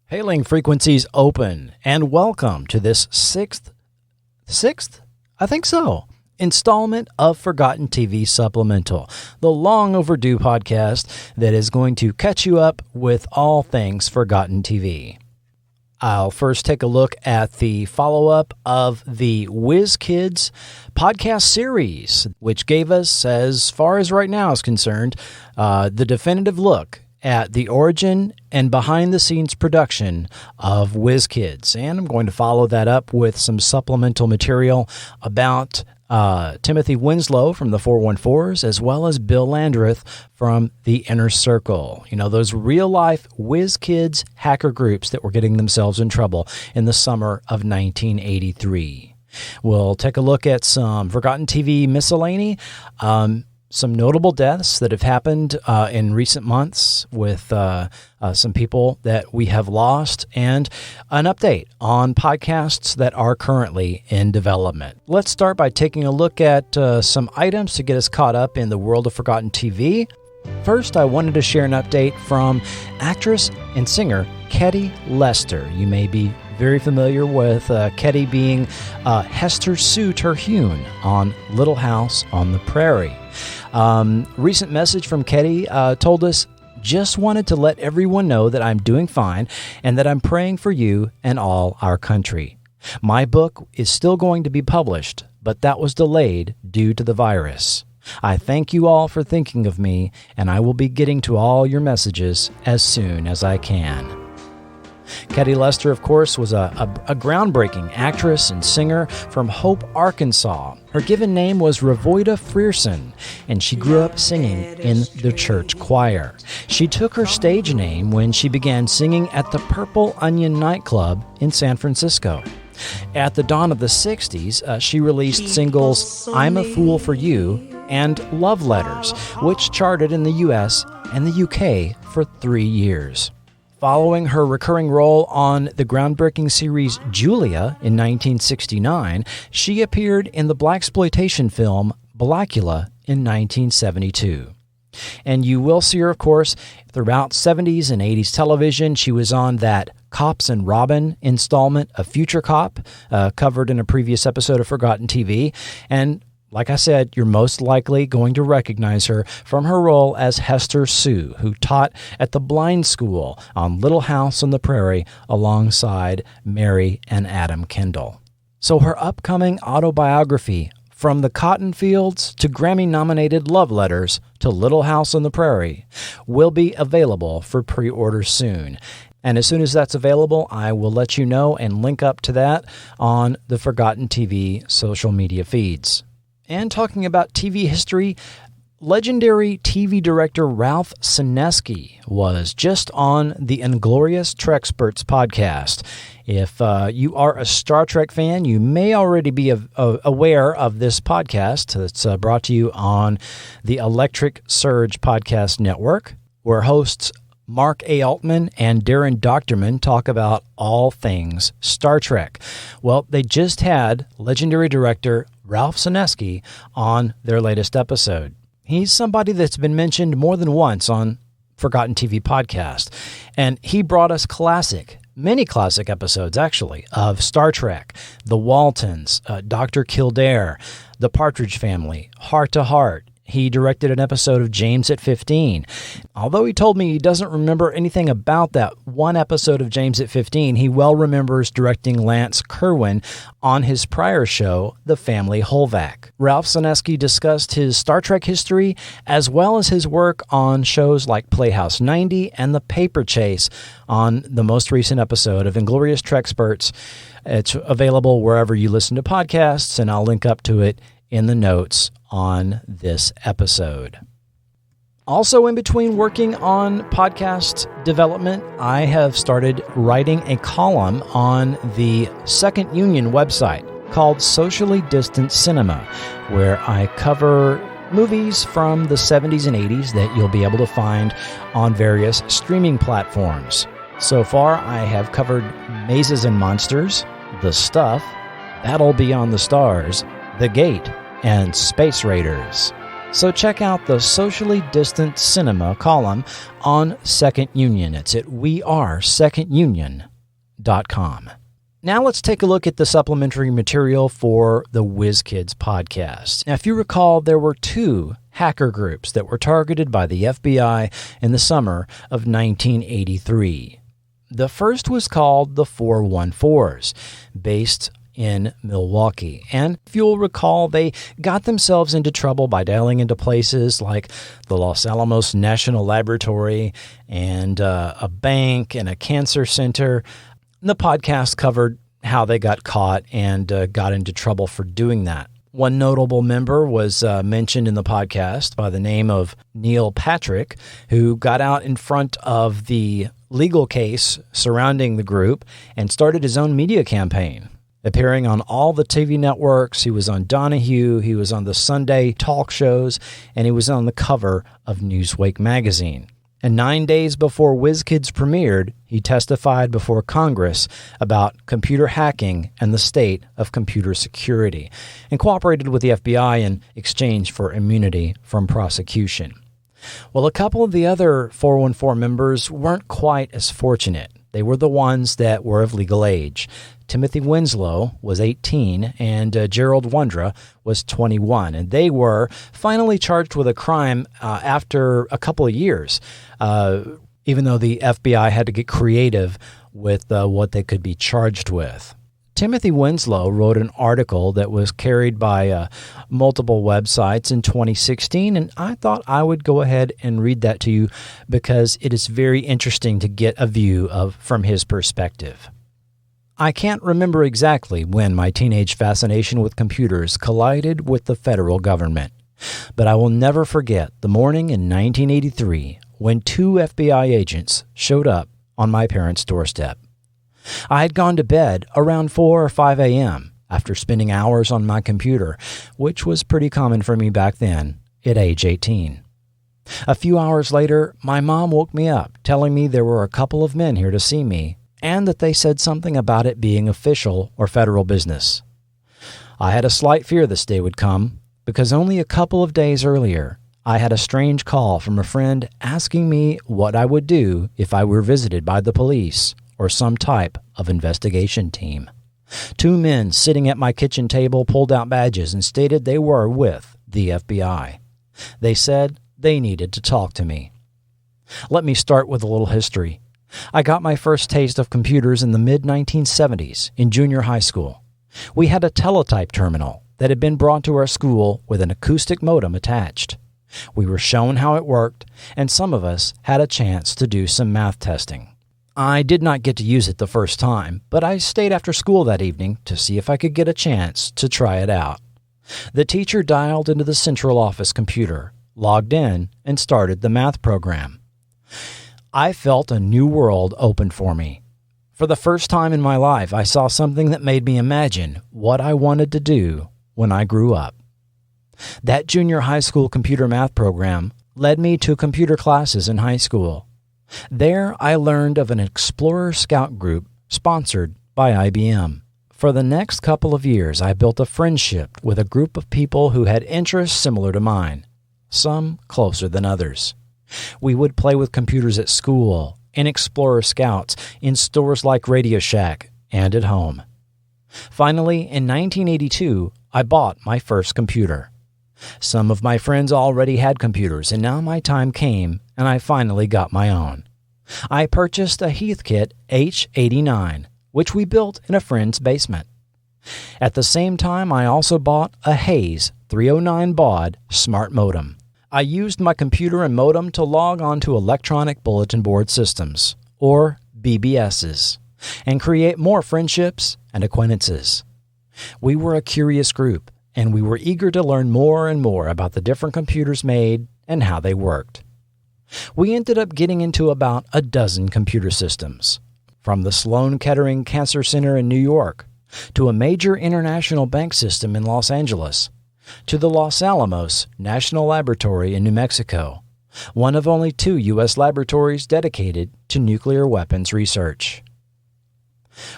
Hailing frequencies open, and welcome to this sixth, I think so, installment of Forgotten TV Supplemental, the long overdue podcast that is going to catch you up with all things Forgotten TV. I'll first take a look at the follow-up of the Whiz Kids podcast series, which gave us, as far as right now is concerned, the definitive look at the origin and behind-the-scenes production of Whiz Kids. And I'm going to follow that up with some supplemental material about Timothy Winslow from the 414s, as well as Bill Landreth from the Inner Circle. You know, those real-life Whiz Kids hacker groups that were getting themselves in trouble in the summer of 1983. We'll take a look at some Forgotten TV miscellany, some notable deaths that have happened in recent months with some people that we have lost, and an update on podcasts that are currently in development. Let's start by taking a look at some items to get us caught up in the world of Forgotten TV. First, I wanted to share an update from actress and singer Ketty Lester. You may be very familiar with Ketty being Hester Sue Terhune on Little House on the Prairie. Recent message from Ketty told us, just wanted to let everyone know that I'm doing fine and that I'm praying for you and all our country. My book is still going to be published, but that was delayed due to the virus. I thank you all for thinking of me, and I will be getting to all your messages as soon as I can. Ketty Lester, of course, was a groundbreaking actress and singer from Hope, Arkansas. Her given name was Ravoida Frierson, and she grew up singing in the church choir. She took her stage name when she began singing at the Purple Onion nightclub in San Francisco. At the dawn of the 60s, she released singles I'm a Fool for You and Love Letters, which charted in the U.S. and the U.K. for 3 years. Following her recurring role on the groundbreaking series Julia in 1969, she appeared in the blaxploitation film Blackula in 1972. And you will see her, of course, throughout 70s and 80s television. She was on that Cops and Robin installment of Future Cop, covered in a previous episode of Forgotten TV. And like I said, you're most likely going to recognize her from her role as Hester Sue, who taught at the blind school on Little House on the Prairie alongside Mary and Adam Kendall. So her upcoming autobiography, From the Cotton Fields to Grammy-nominated Love Letters to Little House on the Prairie, will be available for pre-order soon. And as soon as that's available, I will let you know and link up to that on the Forgotten TV social media feeds. And talking about TV history, legendary TV director Ralph Senesky was just on the Inglorious Treksperts podcast. If you are a Star Trek fan, you may already be aware of this podcast that's brought to you on the Electric Surge Podcast Network, where hosts Mark A. Altman and Darren Doctorman talk about all things Star Trek. Well, they just had legendary director Ralph Senesky on their latest episode. He's somebody that's been mentioned more than once on Forgotten TV podcast, and he brought us many classic episodes, actually, of Star Trek, The Waltons, Dr. Kildare, The Partridge Family, Heart to Heart. He directed an episode of James at 15. Although he told me he doesn't remember anything about that one episode of James at 15, he well remembers directing Lance Kerwin on his prior show, The Family Holvac. Ralph Senesky discussed his Star Trek history, as well as his work on shows like Playhouse 90 and The Paper Chase on the most recent episode of Inglorious Treksperts. It's available wherever you listen to podcasts, and I'll link up to it in the notes on this episode. Also, in between working on podcast development, I have started writing a column on the Second Union website called Socially Distant Cinema, where I cover movies from the 70s and 80s that you'll be able to find on various streaming platforms. So far, I have covered Mazes and Monsters, The Stuff, Battle Beyond the Stars, The Gate, and Space Raiders. So check out the Socially Distant Cinema column on Second Union. It's at wearesecondunion.com. Now let's take a look at the supplementary material for the Whiz Kids podcast. Now, if you recall, there were two hacker groups that were targeted by the FBI in the summer of 1983. The first was called the 414s, based in Milwaukee. And if you'll recall, they got themselves into trouble by dialing into places like the Los Alamos National Laboratory and a bank and a cancer center. The podcast covered how they got caught and got into trouble for doing that. One notable member was mentioned in the podcast by the name of Neil Patrick, who got out in front of the legal case surrounding the group and started his own media campaign. Appearing on all the TV networks, he was on Donahue, he was on the Sunday talk shows, and he was on the cover of Newsweek magazine. And 9 days before Whiz Kids premiered, he testified before Congress about computer hacking and the state of computer security, and cooperated with the FBI in exchange for immunity from prosecution. Well, a couple of the other 414 members weren't quite as fortunate. They were the ones that were of legal age. Timothy Winslow was 18 and Gerald Wondra was 21. And they were finally charged with a crime after a couple of years, even though the FBI had to get creative with what they could be charged with. Timothy Winslow wrote an article that was carried by multiple websites in 2016, and I thought I would go ahead and read that to you because it is very interesting to get a view from his perspective. I can't remember exactly when my teenage fascination with computers collided with the federal government, but I will never forget the morning in 1983 when two FBI agents showed up on my parents' doorstep. I had gone to bed around 4 or 5 a.m. after spending hours on my computer, which was pretty common for me back then at age 18. A few hours later, my mom woke me up, telling me there were a couple of men here to see me, and that they said something about it being official or federal business. I had a slight fear this day would come, because only a couple of days earlier, I had a strange call from a friend asking me what I would do if I were visited by the police or some type of investigation team. Two men sitting at my kitchen table pulled out badges and stated they were with the FBI. They said they needed to talk to me. Let me start with a little history. I got my first taste of computers in the mid-1970s in junior high school. We had a teletype terminal that had been brought to our school with an acoustic modem attached. We were shown how it worked, and some of us had a chance to do some math testing. I did not get to use it the first time, but I stayed after school that evening to see if I could get a chance to try it out. The teacher dialed into the central office computer, logged in, and started the math program. I felt a new world open for me. For the first time in my life, I saw something that made me imagine what I wanted to do when I grew up. That junior high school computer math program led me to computer classes in high school. There, I learned of an Explorer Scout group sponsored by IBM. For the next couple of years, I built a friendship with a group of people who had interests similar to mine, some closer than others. We would play with computers at school, in Explorer Scouts, in stores like Radio Shack, and at home. Finally, in 1982, I bought my first computer. Some of my friends already had computers, and now my time came, and I finally got my own. I purchased a Heathkit H89, which we built in a friend's basement. At the same time, I also bought a Hayes 309 baud smart modem. I used my computer and modem to log onto electronic bulletin board systems, or BBSs, and create more friendships and acquaintances. We were a curious group, and we were eager to learn more and more about the different computers made and how they worked. We ended up getting into about a dozen computer systems, from the Sloan Kettering Cancer Center in New York, to a major international bank system in Los Angeles, to the Los Alamos National Laboratory in New Mexico, one of only 2 U.S. laboratories dedicated to nuclear weapons research.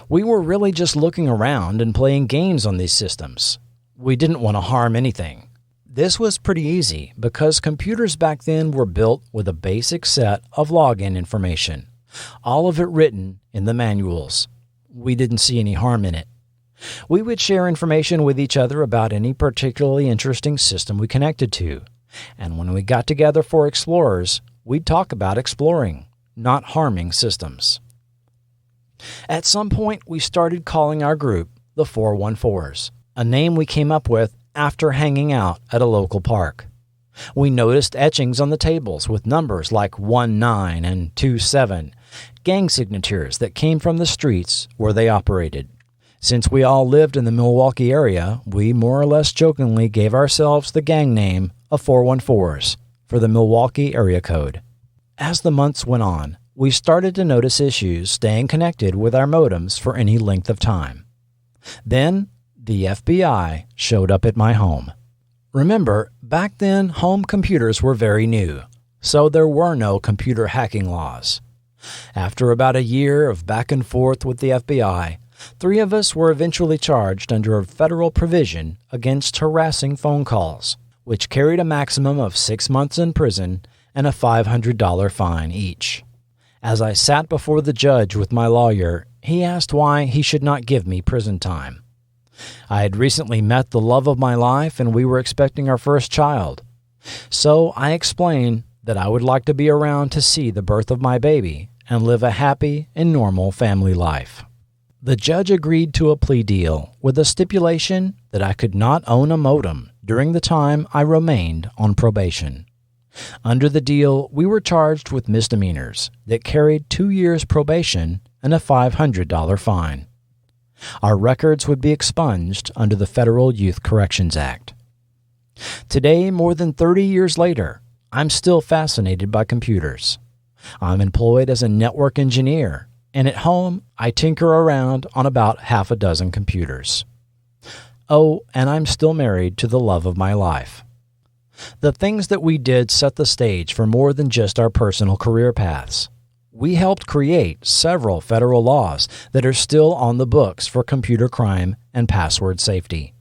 We were really just looking around and playing games on these systems. We didn't want to harm anything. This was pretty easy because computers back then were built with a basic set of login information, all of it written in the manuals. We didn't see any harm in it. We would share information with each other about any particularly interesting system we connected to, and when we got together for explorers, we'd talk about exploring, not harming systems. At some point, we started calling our group the 414s, a name we came up with after hanging out at a local park. We noticed etchings on the tables with numbers like 19 and 27, gang signatures that came from the streets where they operated. Since we all lived in the Milwaukee area, we more or less jokingly gave ourselves the gang name of 414s for the Milwaukee area code. As the months went on, we started to notice issues staying connected with our modems for any length of time. Then, the FBI showed up at my home. Remember, back then, home computers were very new, so there were no computer hacking laws. After about a year of back and forth with the FBI, 3 of us were eventually charged under a federal provision against harassing phone calls, which carried a maximum of 6 months in prison and a $500 fine each. As I sat before the judge with my lawyer, he asked why he should not give me prison time. I had recently met the love of my life and we were expecting our first child. So I explained that I would like to be around to see the birth of my baby and live a happy and normal family life. The judge agreed to a plea deal with a stipulation that I could not own a modem during the time I remained on probation. Under the deal, we were charged with misdemeanors that carried 2 years probation and a $500 fine. Our records would be expunged under the Federal Youth Corrections Act. Today, more than 30 years later, I'm still fascinated by computers. I'm employed as a network engineer, and at home, I tinker around on about half a dozen computers. Oh, and I'm still married to the love of my life. The things that we did set the stage for more than just our personal career paths. We helped create several federal laws that are still on the books for computer crime and password safety.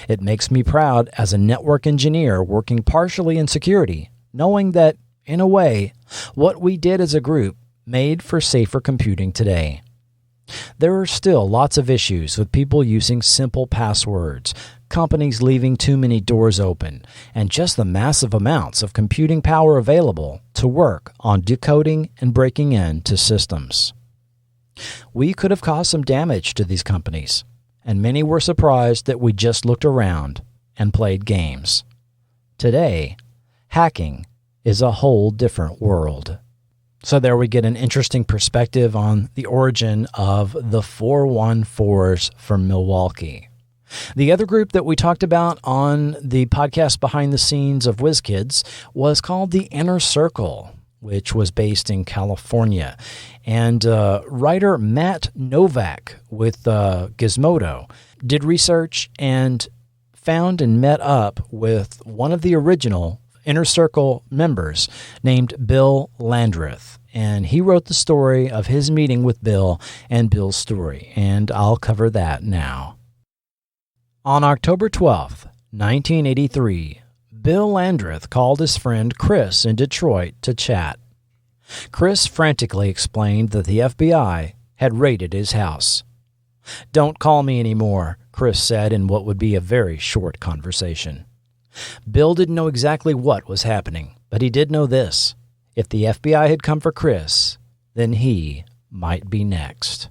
It makes me proud as a network engineer working partially in security, knowing that, in a way, what we did as a group made for safer computing today. There are still lots of issues with people using simple passwords, companies leaving too many doors open, and just the massive amounts of computing power available to work on decoding and breaking into systems. We could have caused some damage to these companies, and many were surprised that we just looked around and played games. Today, hacking is a whole different world. So there we get an interesting perspective on the origin of the 414s from Milwaukee. The other group that we talked about on the podcast Behind the Scenes of Whiz Kids was called the Inner Circle, which was based in California. And writer Matt Novak with Gizmodo did research and found and met up with one of the original Inner Circle members named Bill Landreth. And he wrote the story of his meeting with Bill and Bill's story, and I'll cover that now. On October 12th, 1983, Bill Landreth called his friend Chris in Detroit to chat. Chris frantically explained that the FBI had raided his house. "Don't call me anymore," Chris said in what would be a very short conversation. Bill didn't know exactly what was happening, but he did know this. If the FBI had come for Chris, then he might be next.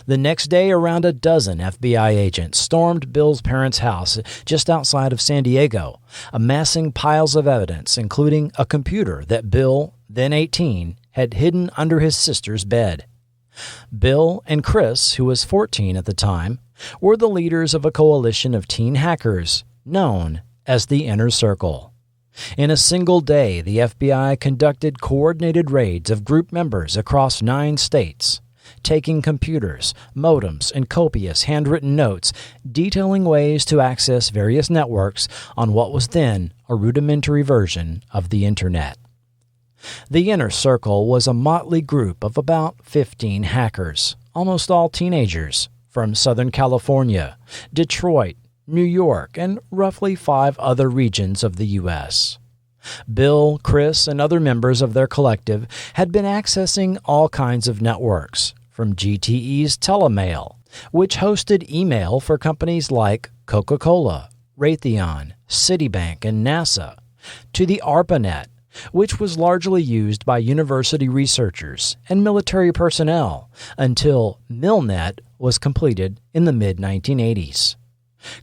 The next day, around a dozen FBI agents stormed Bill's parents' house just outside of San Diego, amassing piles of evidence, including a computer that Bill, then 18, had hidden under his sister's bed. Bill and Chris, who was 14 at the time, were the leaders of a coalition of teen hackers known as the Inner Circle. In a single day, the FBI conducted coordinated raids of group members across 9 states, taking computers, modems, and copious handwritten notes detailing ways to access various networks on what was then a rudimentary version of the Internet. The Inner Circle was a motley group of about 15 hackers, almost all teenagers, from Southern California, Detroit, New York, and roughly 5 other regions of the U.S. Bill, Chris, and other members of their collective had been accessing all kinds of networks, from GTE's Telemail, which hosted email for companies like Coca-Cola, Raytheon, Citibank, and NASA, to the ARPANET, which was largely used by university researchers and military personnel until MilNet was completed in the mid-1980s.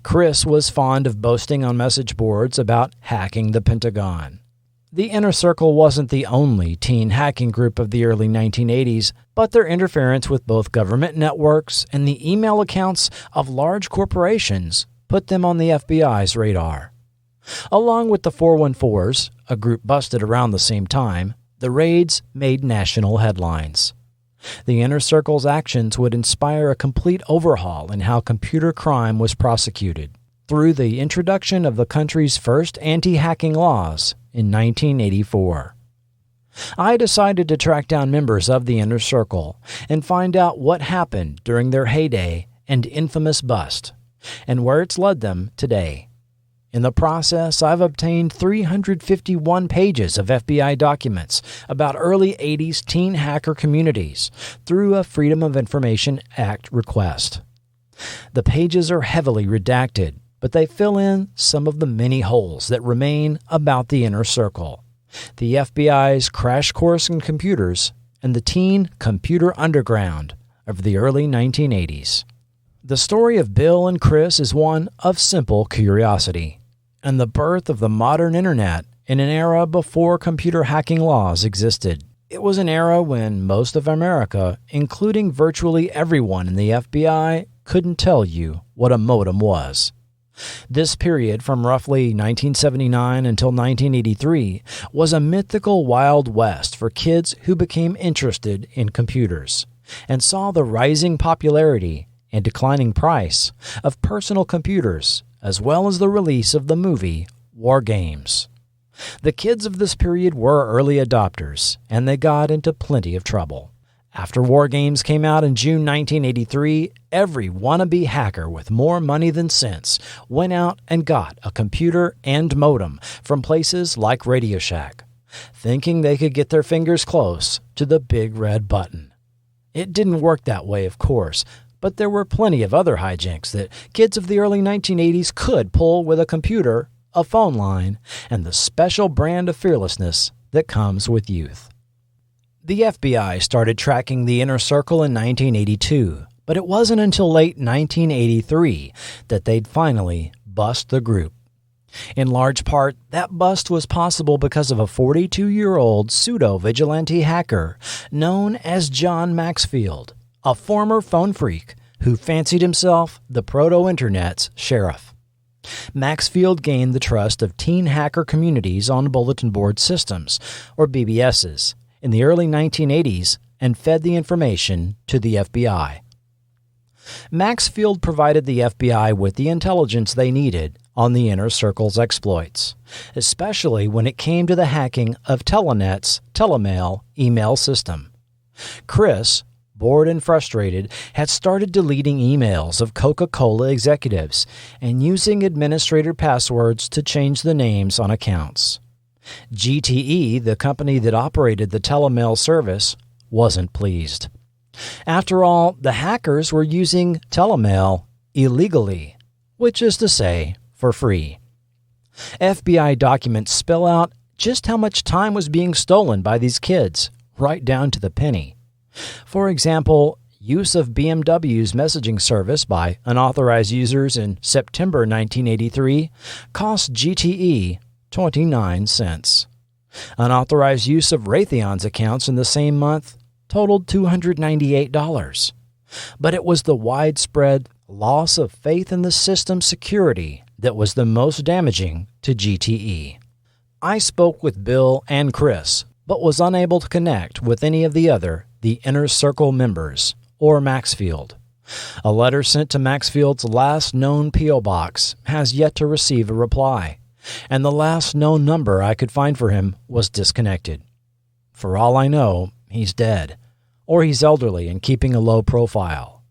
Chris was fond of boasting on message boards about hacking the Pentagon. The Inner Circle wasn't the only teen hacking group of the early 1980s, but their interference with both government networks and the email accounts of large corporations put them on the FBI's radar. Along with the 414s, a group busted around the same time, the raids made national headlines. The Inner Circle's actions would inspire a complete overhaul in how computer crime was prosecuted, through the introduction of the country's first anti-hacking laws in 1984. I decided to track down members of the Inner Circle and find out what happened during their heyday and infamous bust, and where it's led them today. In the process, I've obtained 351 pages of FBI documents about early 80s teen hacker communities through a Freedom of Information Act request. The pages are heavily redacted, but they fill in some of the many holes that remain about the Inner Circle, the FBI's crash course in computers, and the teen computer underground of the early 1980s. The story of Bill and Chris is one of simple curiosity, and the birth of the modern internet in an era before computer hacking laws existed. It was an era when most of America, including virtually everyone in the FBI, couldn't tell you what a modem was. This period from roughly 1979 until 1983 was a mythical Wild West for kids who became interested in computers and saw the rising popularity and declining price of personal computers, as well as the release of the movie War Games. The kids of this period were early adopters, and they got into plenty of trouble. After War Games came out in June 1983, every wannabe hacker with more money than sense went out and got a computer and modem from places like Radio Shack, thinking they could get their fingers close to the big red button. It didn't work that way, of course, but there were plenty of other hijinks that kids of the early 1980s could pull with a computer, a phone line, and the special brand of fearlessness that comes with youth. The FBI started tracking the Inner Circle in 1982, but it wasn't until late 1983 that they'd finally bust the group. In large part, that bust was possible because of a 42-year-old pseudo-vigilante hacker known as John Maxfield, a former phone freak who fancied himself the proto-internet's sheriff. Maxfield gained the trust of teen hacker communities on bulletin board systems, or BBSs, in the early 1980s and fed the information to the FBI. Maxfield provided the FBI with the intelligence they needed on the Inner Circle's exploits, especially when it came to the hacking of Telenet's Telemail email system. Chris, bored and frustrated, had started deleting emails of Coca-Cola executives and using administrator passwords to change the names on accounts. GTE, the company that operated the Telemail service, wasn't pleased. After all, the hackers were using Telemail illegally, which is to say, for free. FBI documents spell out just how much time was being stolen by these kids, right down to the penny. For example, use of BMW's messaging service by unauthorized users in September 1983 cost GTE 29 cents. Unauthorized use of Raytheon's accounts in the same month totaled $298. But it was the widespread loss of faith in the system's security that was the most damaging to GTE. I spoke with Bill and Chris, but was unable to connect with any of the Inner Circle members, or Maxfield. A letter sent to Maxfield's last known P.O. box has yet to receive a reply, and the last known number I could find for him was disconnected. For all I know, he's dead, or he's elderly and keeping a low profile.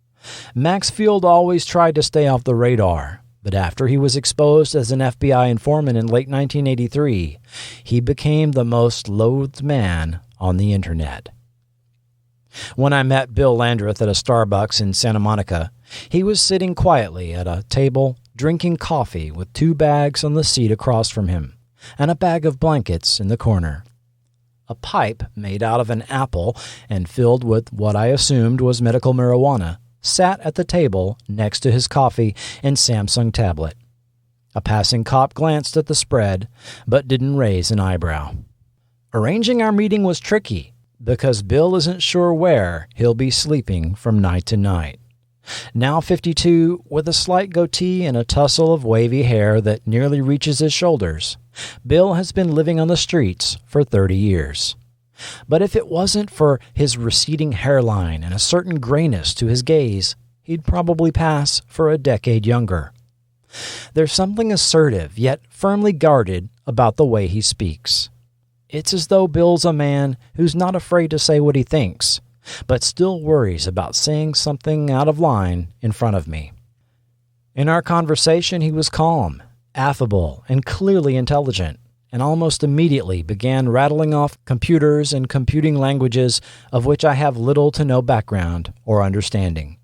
Maxfield always tried to stay off the radar, But after he was exposed as an FBI informant in late 1983, he became the most loathed man on the internet. When I met Bill Landreth at a Starbucks in Santa Monica, he was sitting quietly at a table drinking coffee with 2 bags on the seat across from him and a bag of blankets in the corner. A pipe made out of an apple and filled with what I assumed was medical marijuana sat at the table next to his coffee and Samsung tablet. A passing cop glanced at the spread, but didn't raise an eyebrow. Arranging our meeting was tricky, because Bill isn't sure where he'll be sleeping from night to night. Now 52, with a slight goatee and a tussle of wavy hair that nearly reaches his shoulders, Bill has been living on the streets for 30 years. But if it wasn't for his receding hairline and a certain grayness to his gaze, he'd probably pass for a decade younger. There's something assertive yet firmly guarded about the way he speaks. It's as though Bill's a man who's not afraid to say what he thinks, but still worries about saying something out of line in front of me. In our conversation, he was calm, affable, and clearly intelligent, and almost immediately began rattling off computers and computing languages of which I have little to no background or understanding.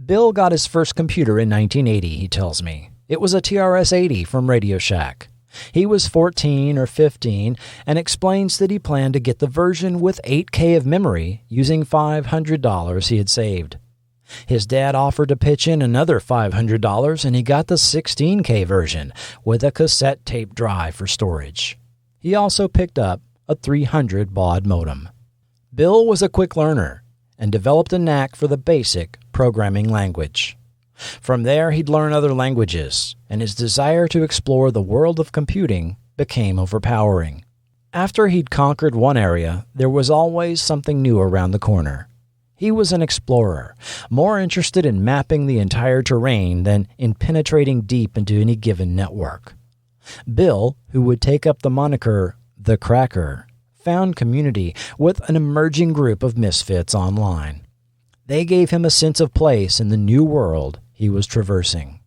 Bill got his first computer in 1980, he tells me. It was a TRS-80 from Radio Shack. He was 14 or 15 and explains that he planned to get the version with 8K of memory using $500 he had saved. His dad offered to pitch in another $500 and he got the 16K version with a cassette tape drive for storage. He also picked up a 300 baud modem. Bill was a quick learner and developed a knack for the basic programming language. From there, he'd learn other languages, and his desire to explore the world of computing became overpowering. After he'd conquered one area, there was always something new around the corner. He was an explorer, more interested in mapping the entire terrain than in penetrating deep into any given network. Bill, who would take up the moniker The Cracker, found community with an emerging group of misfits online. They gave him a sense of place in the new world he was traversing.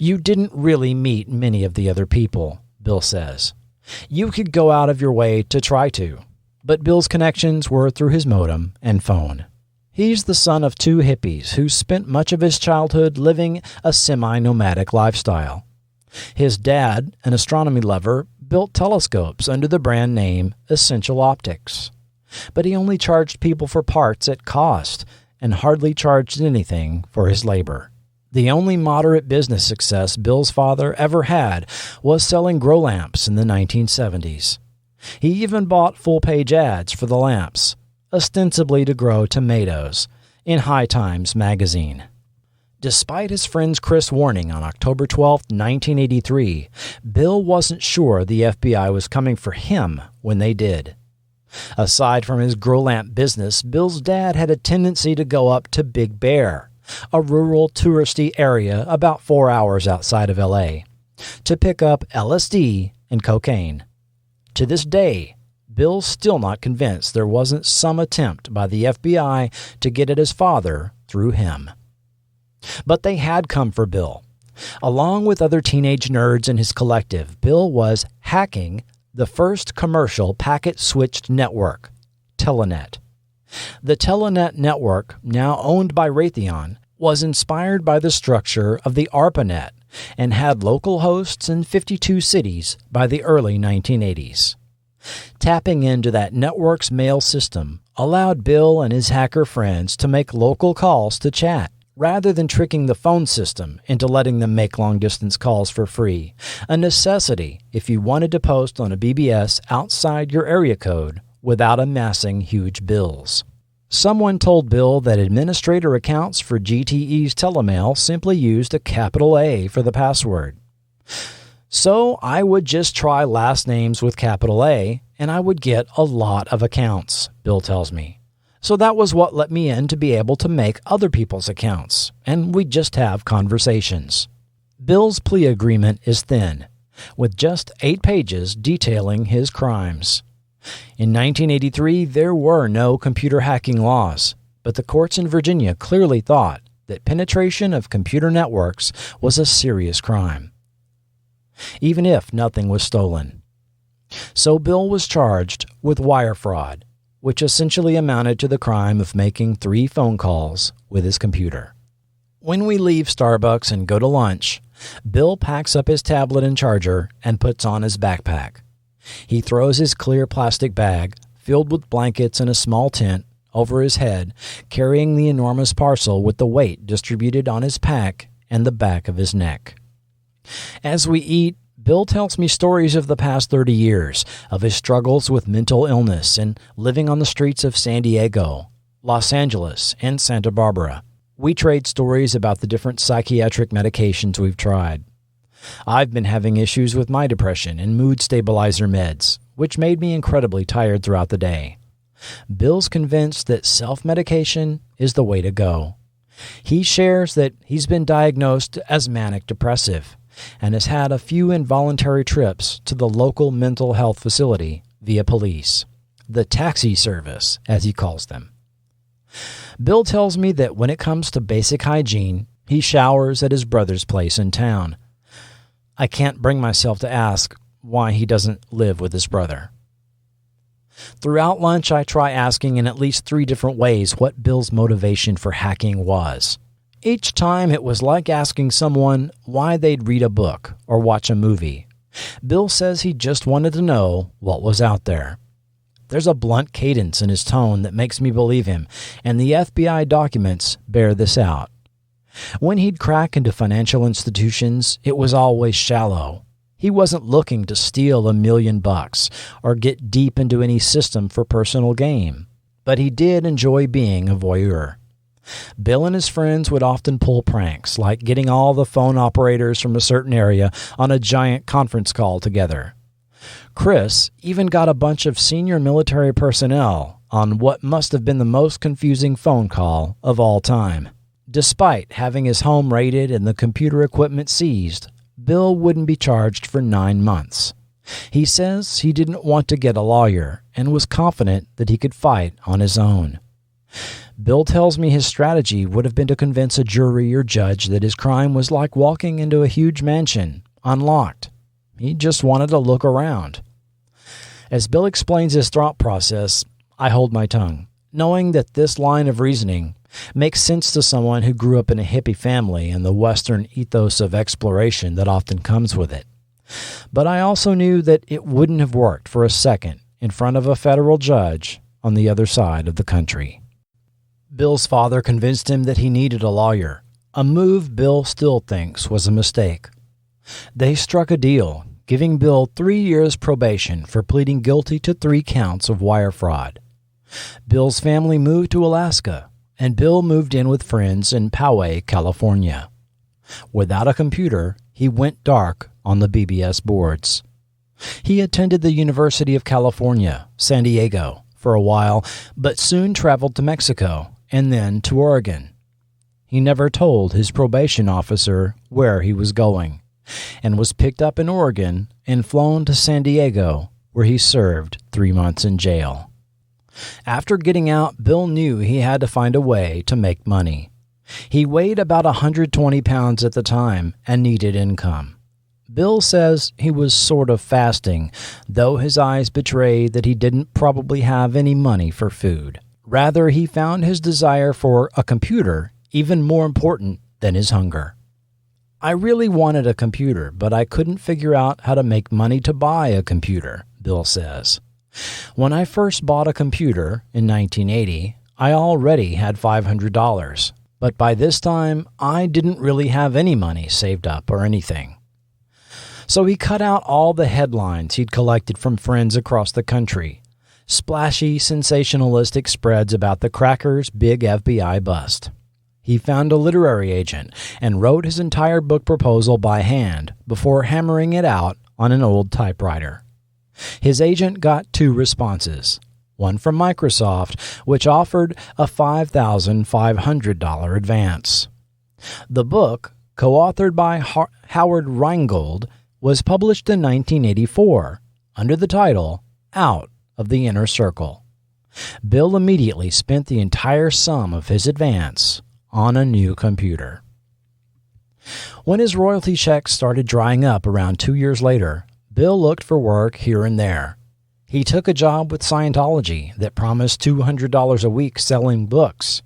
You didn't really meet many of the other people, Bill says. You could go out of your way to try to, but Bill's connections were through his modem and phone. He's the son of 2 hippies who spent much of his childhood living a semi-nomadic lifestyle. His dad, an astronomy lover, built telescopes under the brand name Essential Optics. But he only charged people for parts at cost and hardly charged anything for his labor. The only moderate business success Bill's father ever had was selling grow lamps in the 1970s. He even bought full-page ads for the lamps, ostensibly to grow tomatoes, in High Times magazine. Despite his friend's crisp warning on October 12, 1983, Bill wasn't sure the FBI was coming for him when they did. Aside from his grow lamp business, Bill's dad had a tendency to go up to Big Bear, a rural touristy area about 4 hours outside of L.A., to pick up LSD and cocaine. To this day, Bill's still not convinced there wasn't some attempt by the FBI to get at his father through him. But they had come for Bill. Along with other teenage nerds in his collective, Bill was hacking the first commercial packet-switched network, Telenet. The Telenet network, now owned by Raytheon, was inspired by the structure of the ARPANET and had local hosts in 52 cities by the early 1980s. Tapping into that network's mail system allowed Bill and his hacker friends to make local calls to chat, rather than tricking the phone system into letting them make long-distance calls for free, a necessity if you wanted to post on a BBS outside your area code without amassing huge bills. Someone told Bill that administrator accounts for GTE's telemail simply used a capital A for the password. So I would just try last names with capital A, and I would get a lot of accounts, Bill tells me. So that was what let me in to be able to make other people's accounts, and we'd just have conversations. Bill's plea agreement is thin, with just 8 pages detailing his crimes. In 1983, there were no computer hacking laws, but the courts in Virginia clearly thought that penetration of computer networks was a serious crime, even if nothing was stolen. So Bill was charged with wire fraud, which essentially amounted to the crime of making 3 phone calls with his computer. When we leave Starbucks and go to lunch, Bill packs up his tablet and charger and puts on his backpack. He throws his clear plastic bag, filled with blankets and a small tent, over his head, carrying the enormous parcel with the weight distributed on his pack and the back of his neck. As we eat, Bill tells me stories of the past 30 years, of his struggles with mental illness and living on the streets of San Diego, Los Angeles, and Santa Barbara. We trade stories about the different psychiatric medications we've tried. I've been having issues with my depression and mood stabilizer meds, which made me incredibly tired throughout the day. Bill's convinced that self-medication is the way to go. He shares that he's been diagnosed as manic depressive and has had a few involuntary trips to the local mental health facility via police, the taxi service, as he calls them. Bill tells me that when it comes to basic hygiene, he showers at his brother's place in town. I can't bring myself to ask why he doesn't live with his brother. Throughout lunch, I try asking in at least 3 different ways what Bill's motivation for hacking was. Each time it was like asking someone why they'd read a book or watch a movie. Bill says he just wanted to know what was out there. There's a blunt cadence in his tone that makes me believe him, and the FBI documents bear this out. When he'd crack into financial institutions, it was always shallow. He wasn't looking to steal $1 million or get deep into any system for personal gain, but he did enjoy being a voyeur. Bill and his friends would often pull pranks, like getting all the phone operators from a certain area on a giant conference call together. Chris even got a bunch of senior military personnel on what must have been the most confusing phone call of all time. Despite having his home raided and the computer equipment seized, Bill wouldn't be charged for 9 months. He says he didn't want to get a lawyer and was confident that he could fight on his own. Bill tells me his strategy would have been to convince a jury or judge that his crime was like walking into a huge mansion, unlocked. He just wanted to look around. As Bill explains his thought process, I hold my tongue, knowing that this line of reasoning makes sense to someone who grew up in a hippie family and the Western ethos of exploration that often comes with it. But I also knew that it wouldn't have worked for a second in front of a federal judge on the other side of the country. Bill's father convinced him that he needed a lawyer, a move Bill still thinks was a mistake. They struck a deal, giving Bill 3 years probation for pleading guilty to 3 counts of wire fraud. Bill's family moved to Alaska, and Bill moved in with friends in Poway, California. Without a computer, he went dark on the BBS boards. He attended the University of California, San Diego, for a while, but soon traveled to Mexico and then to Oregon. He never told his probation officer where he was going, and was picked up in Oregon and flown to San Diego, where he served 3 months in jail. After getting out, Bill knew he had to find a way to make money. He weighed about 120 pounds at the time and needed income. Bill says he was sort of fasting, though his eyes betrayed that he didn't probably have any money for food. Rather, he found his desire for a computer even more important than his hunger. I really wanted a computer, but I couldn't figure out how to make money to buy a computer, Bill says. When I first bought a computer in 1980, I already had $500, but by this time, I didn't really have any money saved up or anything. So he cut out all the headlines he'd collected from friends across the country, splashy, sensationalistic spreads about the cracker's big FBI bust. He found a literary agent and wrote his entire book proposal by hand before hammering it out on an old typewriter. His agent got 2 responses, one from Microsoft, which offered a $5,500 advance. The book, co-authored by Howard Rheingold, was published in 1984 under the title Out of the Inner Circle. Bill immediately spent the entire sum of his advance on a new computer. When his royalty checks started drying up around 2 years later, Bill looked for work here and there. He took a job with Scientology that promised $200 a week selling books,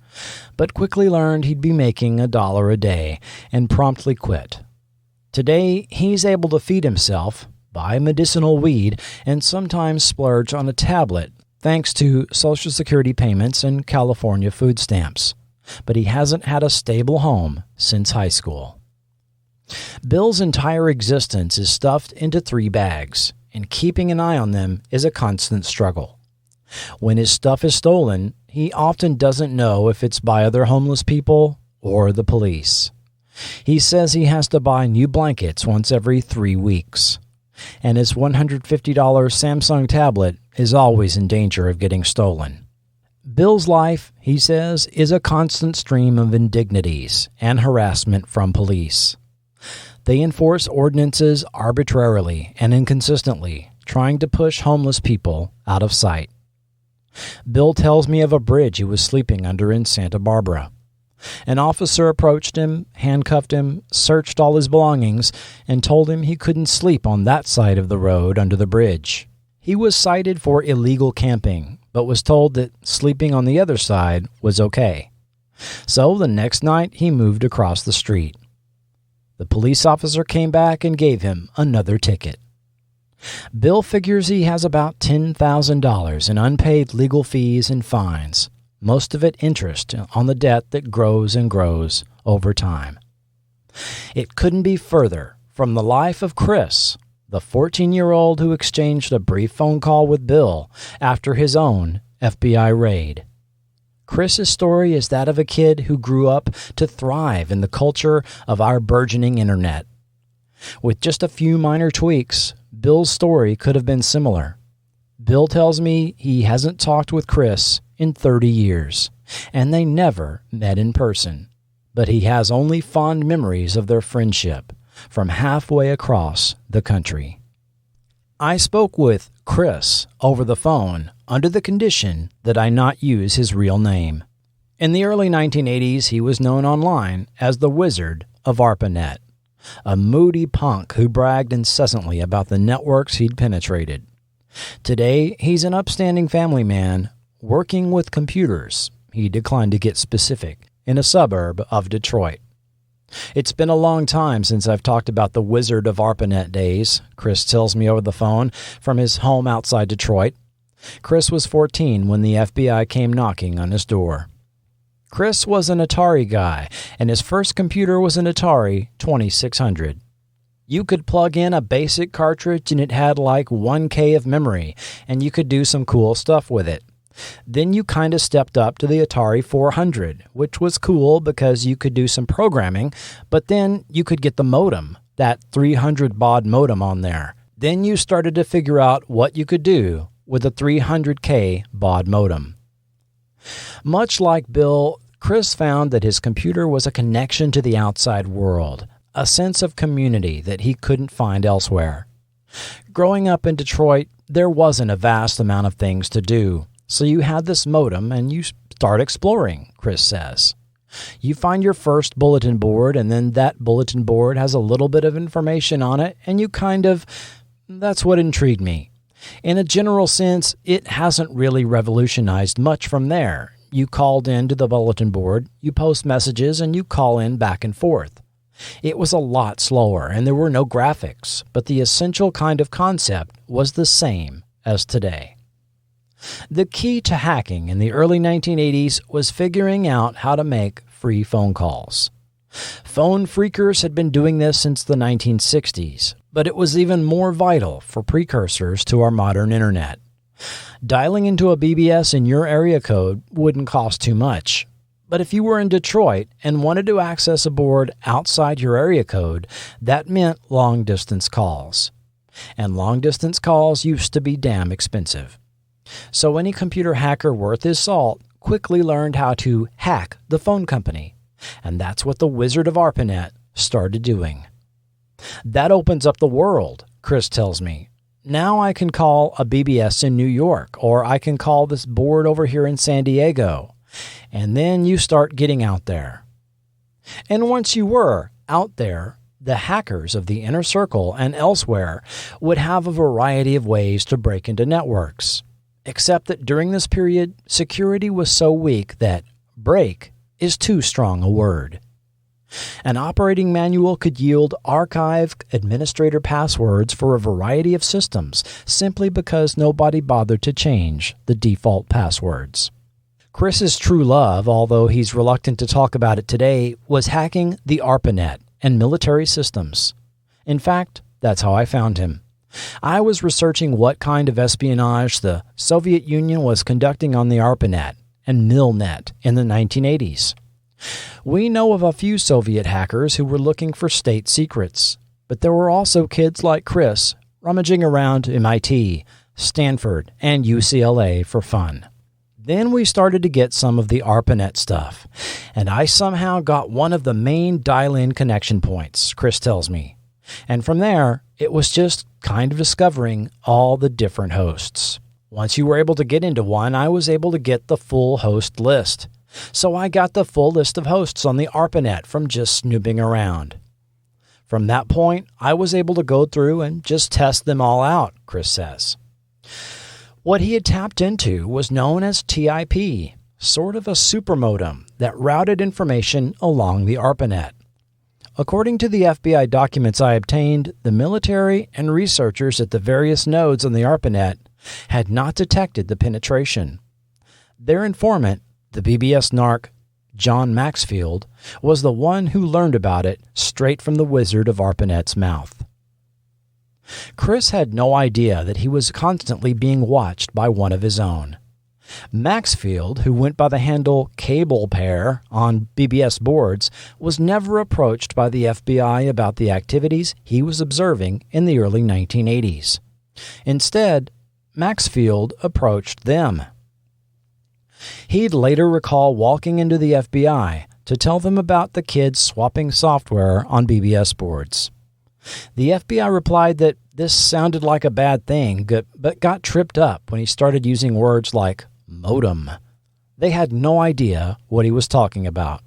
but quickly learned he'd be making $1 a day and promptly quit. Today, he's able to feed himself, buy medicinal weed, and sometimes splurge on a tablet thanks to Social Security payments and California food stamps. But he hasn't had a stable home since high school. Bill's entire existence is stuffed into 3 bags, and keeping an eye on them is a constant struggle. When his stuff is stolen, he often doesn't know if it's by other homeless people or the police. He says he has to buy new blankets once every 3 weeks, and his $150 Samsung tablet is always in danger of getting stolen. Bill's life, he says, is a constant stream of indignities and harassment from police. They enforce ordinances arbitrarily and inconsistently, trying to push homeless people out of sight. Bill tells me of a bridge he was sleeping under in Santa Barbara. An officer approached him, handcuffed him, searched all his belongings, and told him he couldn't sleep on that side of the road under the bridge. He was cited for illegal camping, but was told that sleeping on the other side was okay. So the next night he moved across the street. The police officer came back and gave him another ticket. Bill figures he has about $10,000 in unpaid legal fees and fines, most of it interest on the debt that grows and grows over time. It couldn't be further from the life of Chris, the 14-year-old who exchanged a brief phone call with Bill after his own FBI raid. Chris's story is that of a kid who grew up to thrive in the culture of our burgeoning internet. With just a few minor tweaks, Bill's story could have been similar. Bill tells me he hasn't talked with Chris in 30 years, and they never met in person, but he has only fond memories of their friendship from halfway across the country. I spoke with Chris over the phone under the condition that I not use his real name. In the early 1980s, he was known online as the Wizard of ARPANET, a moody punk who bragged incessantly about the networks he'd penetrated. Today, he's an upstanding family man working with computers, he declined to get specific, in a suburb of Detroit. It's been a long time since I've talked about the Wizard of ARPANET days, Chris tells me over the phone from his home outside Detroit. Chris was 14 when the FBI came knocking on his door. Chris was an Atari guy, and his first computer was an Atari 2600. You could plug in a basic cartridge and it had like 1K of memory, and you could do some cool stuff with it. Then you kind of stepped up to the Atari 400, which was cool because you could do some programming, but then you could get the modem, that 300 baud modem on there. Then you started to figure out what you could do with a 300K baud modem. Much like Bill, Chris found that his computer was a connection to the outside world, a sense of community that he couldn't find elsewhere. Growing up in Detroit, there wasn't a vast amount of things to do. So you had this modem and you start exploring, Chris says. You find your first bulletin board, and then that bulletin board has a little bit of information on it, and that's what intrigued me. In a general sense, it hasn't really revolutionized much from there. You called into the bulletin board, you post messages, and you call in back and forth. It was a lot slower, and there were no graphics, but the essential kind of concept was the same as today. The key to hacking in the early 1980s was figuring out how to make free phone calls. Phone phreakers had been doing this since the 1960s, but it was even more vital for precursors to our modern internet. Dialing into a BBS in your area code wouldn't cost too much, but if you were in Detroit and wanted to access a board outside your area code, that meant long-distance calls. And long-distance calls used to be damn expensive. So any computer hacker worth his salt quickly learned how to hack the phone company, and that's what the Wizard of ARPANET started doing. That opens up the world, Chris tells me. Now I can call a BBS in New York, or I can call this board over here in San Diego. And then you start getting out there. And once you were out there, the hackers of the inner circle and elsewhere would have a variety of ways to break into networks. Except that during this period, security was so weak that break is too strong a word. An operating manual could yield archive administrator passwords for a variety of systems simply because nobody bothered to change the default passwords. Chris's true love, although he's reluctant to talk about it today, was hacking the ARPANET and military systems. In fact, that's how I found him. I was researching what kind of espionage the Soviet Union was conducting on the ARPANET and MILNET in the 1980s. We know of a few Soviet hackers who were looking for state secrets, but there were also kids like Chris rummaging around MIT, Stanford, and UCLA for fun. Then we started to get some of the ARPANET stuff, and I somehow got one of the main dial-in connection points, Chris tells me. And from there, it was just kind of discovering all the different hosts. Once you were able to get into one, I was able to get the full host list. So I got the full list of hosts on the ARPANET from just snooping around. From that point, I was able to go through and just test them all out, Chris says. What he had tapped into was known as TIP, sort of a supermodem that routed information along the ARPANET. According to the FBI documents I obtained, the military and researchers at the various nodes on the ARPANET had not detected the penetration. Their informant, the BBS narc John Maxfield, was the one who learned about it straight from the wizard of ARPANET's mouth. Chris had no idea that he was constantly being watched by one of his own. Maxfield, who went by the handle Cable Pair on BBS boards, was never approached by the FBI about the activities he was observing in the early 1980s. Instead, Maxfield approached them. He'd later recall walking into the FBI to tell them about the kids swapping software on BBS boards. The FBI replied that this sounded like a bad thing, but got tripped up when he started using words like modem. They had no idea what he was talking about.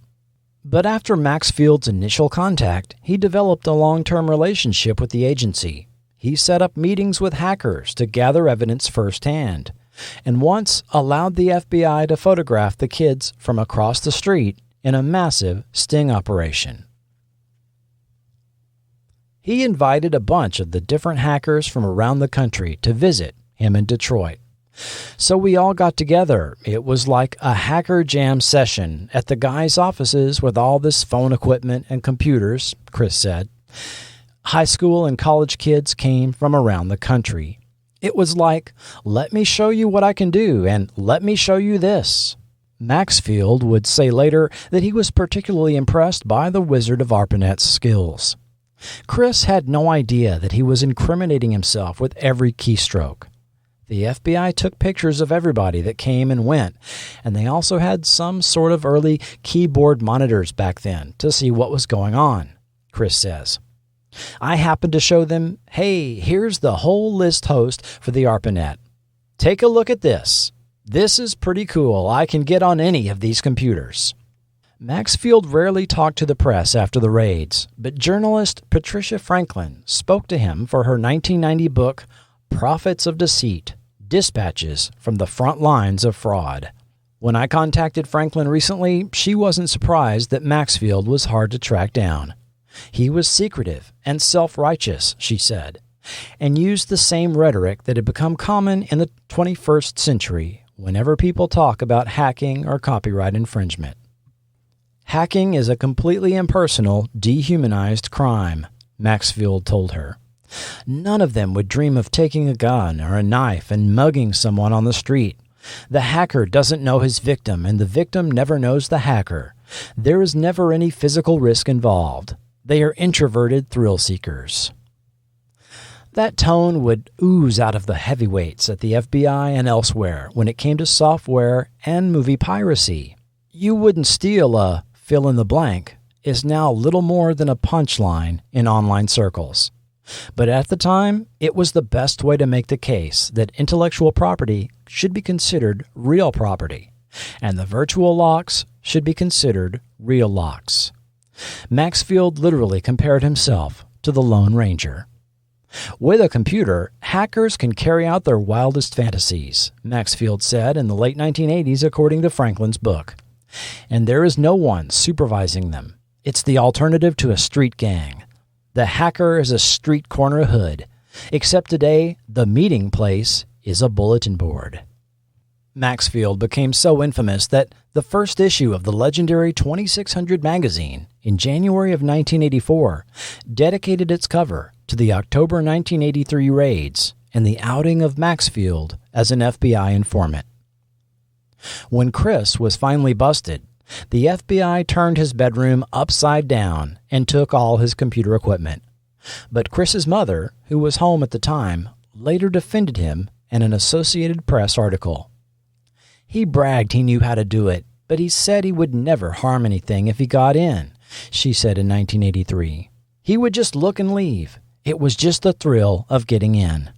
But after Maxfield's initial contact, he developed a long-term relationship with the agency. He set up meetings with hackers to gather evidence firsthand, and once allowed the FBI to photograph the kids from across the street in a massive sting operation. He invited a bunch of the different hackers from around the country to visit him in Detroit. So we all got together. It was like a hacker jam session at the guy's offices with all this phone equipment and computers, Chris said. High school and college kids came from around the country. It was like, let me show you what I can do, and let me show you this. Maxfield would say later that he was particularly impressed by the Wizard of ARPANET's skills. Chris had no idea that he was incriminating himself with every keystroke. The FBI took pictures of everybody that came and went, and they also had some sort of early keyboard monitors back then to see what was going on, Chris says. I happened to show them, hey, here's the whole list host for the ARPANET. Take a look at this. This is pretty cool. I can get on any of these computers. Maxfield rarely talked to the press after the raids, but journalist Patricia Franklin spoke to him for her 1990 book, Prophets of Deceit, Dispatches from the Front Lines of Fraud. When I contacted Franklin recently, she wasn't surprised that Maxfield was hard to track down. He was secretive and self-righteous, she said, and used the same rhetoric that had become common in the 21st century whenever people talk about hacking or copyright infringement. Hacking is a completely impersonal, dehumanized crime, Maxfield told her. None of them would dream of taking a gun or a knife and mugging someone on the street. The hacker doesn't know his victim, and the victim never knows the hacker. There is never any physical risk involved. They are introverted thrill seekers. That tone would ooze out of the heavyweights at the FBI and elsewhere when it came to software and movie piracy. You wouldn't steal a fill-in-the-blank is now little more than a punchline in online circles. But at the time, it was the best way to make the case that intellectual property should be considered real property, and the virtual locks should be considered real locks. Maxfield literally compared himself to the Lone Ranger. With a computer, hackers can carry out their wildest fantasies, Maxfield said in the late 1980s according to Franklin's book. And there is no one supervising them. It's the alternative to a street gang. The hacker is a street corner hood, except today the meeting place is a bulletin board. Maxfield became so infamous that the first issue of the legendary 2600 magazine in January of 1984 dedicated its cover to the October 1983 raids and the outing of Maxfield as an FBI informant. When Chris was finally busted, the FBI turned his bedroom upside down and took all his computer equipment. But Chris's mother, who was home at the time, later defended him in an Associated Press article. He bragged he knew how to do it, but he said he would never harm anything if he got in, she said in 1983. He would just look and leave. It was just the thrill of getting in.